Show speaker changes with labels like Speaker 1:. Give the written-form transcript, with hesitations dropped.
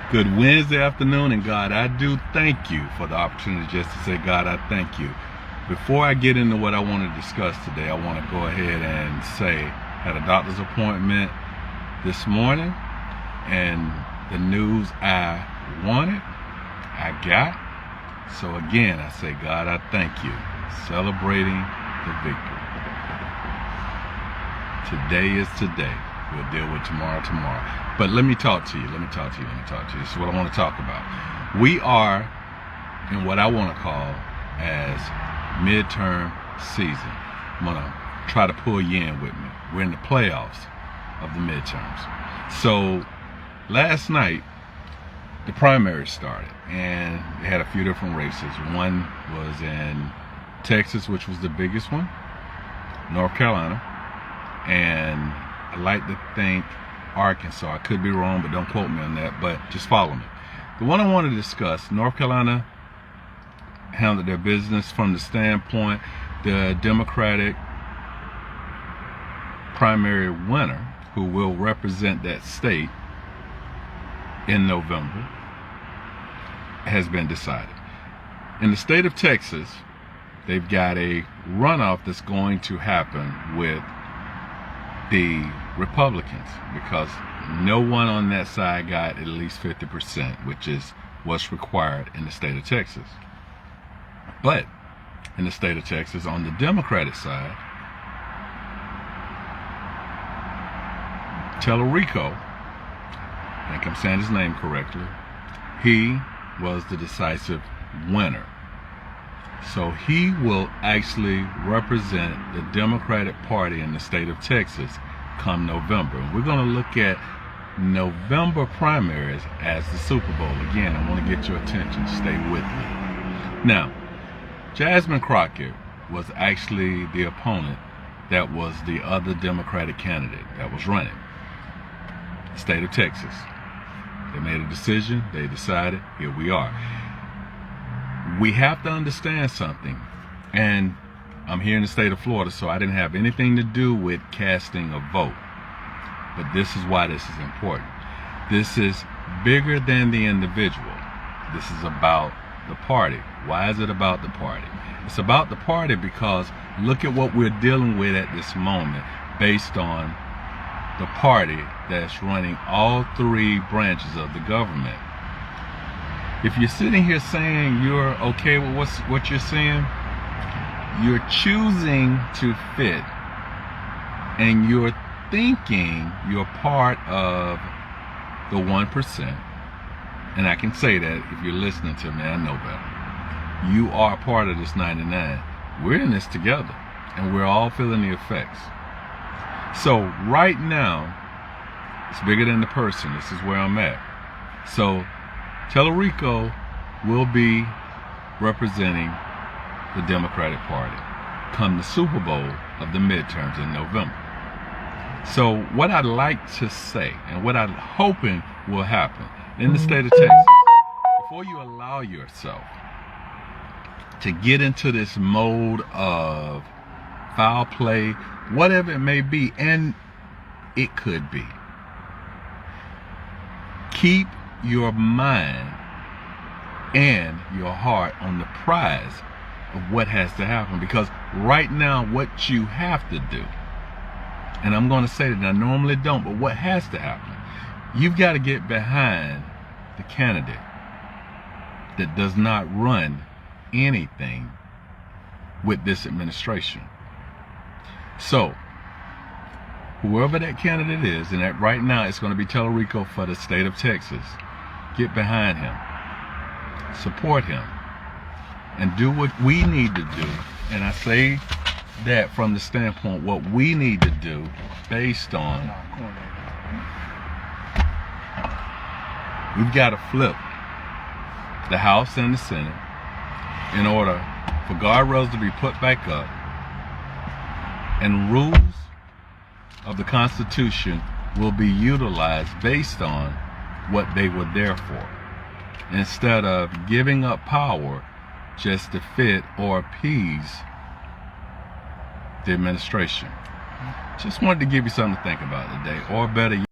Speaker 1: Good Wednesday afternoon, and God, I do thank you for the opportunity just to say, God, I thank you. Before I get into what I want to discuss today, I want to go ahead and say, had a doctor's appointment this morning, and the news I wanted, I got. So again, I say, God, I thank you. Celebrating the victory. Today is today. We'll deal with tomorrow. But let me talk to you. This is what I want to talk about. We are in what I want to call as midterm season. I'm going to try to pull you in with me. We're in the playoffs of the midterms. So last night, the primaries started, and they had a few different races. One was in Texas, which was the biggest one, North Carolina, and I like to think Arkansas. I could be wrong, but don't quote me on that, but just follow me. The one I want to discuss, North Carolina handled their business from the standpoint the Democratic primary winner, who will represent that state in November, has been decided. In the state of Texas, they've got a runoff that's going to happen with the Republicans, because no one on that side got at least 50%, which is what's required in the state of Texas. But in the state of Texas, on the Democratic side, Tellerico, I think I'm saying his name correctly, he was the decisive winner. So he will actually represent the Democratic Party in the state of Texas come November. We're going to look at November primaries as the Super Bowl. Again, I want to get your attention. Stay with me. Now, Jasmine Crockett was actually the opponent that was the other Democratic candidate that was running. State of Texas. They made a decision. They decided. Here we are. We have to understand something, and I'm here in the state of Florida, so I didn't have anything to do with casting a vote. But this is why this is important. This is bigger than the individual. This is about the party. Why is it about the party? It's about the party because look at what we're dealing with at this moment based on the party that's running all three branches of the government. If you're sitting here saying you're okay with what you're saying, you're choosing to fit, and you're thinking you're part of the 1%. And I can say that if you're listening to me, I know better. You are part of this 99. We're in this together, and we're all feeling the effects. So right now, it's bigger than the person. This is where I'm at. So Tellerico will be representing the Democratic Party come the Super Bowl of the midterms in November. So what I'd like to say, and what I'm hoping will happen in the state of Texas, before you allow yourself to get into this mode of foul play, whatever it may be, and it could be, keep your mind and your heart on the prize of what has to happen. Because right now, what you have to do, and I'm going to say that I normally don't, but what has to happen, you've got to get behind the candidate that does not run anything with this administration. So whoever that candidate is, and that right now it's going to be Tellerico for the state of Texas, get behind him, support him, and do what we need to do. And I say that from the standpoint what we need to do based on, we've got to flip the House and the Senate in order for guardrails to be put back up and rules of the Constitution will be utilized based on what they were there for, instead of giving up power just to fit or appease the administration. Just wanted to give you something to think about today, or better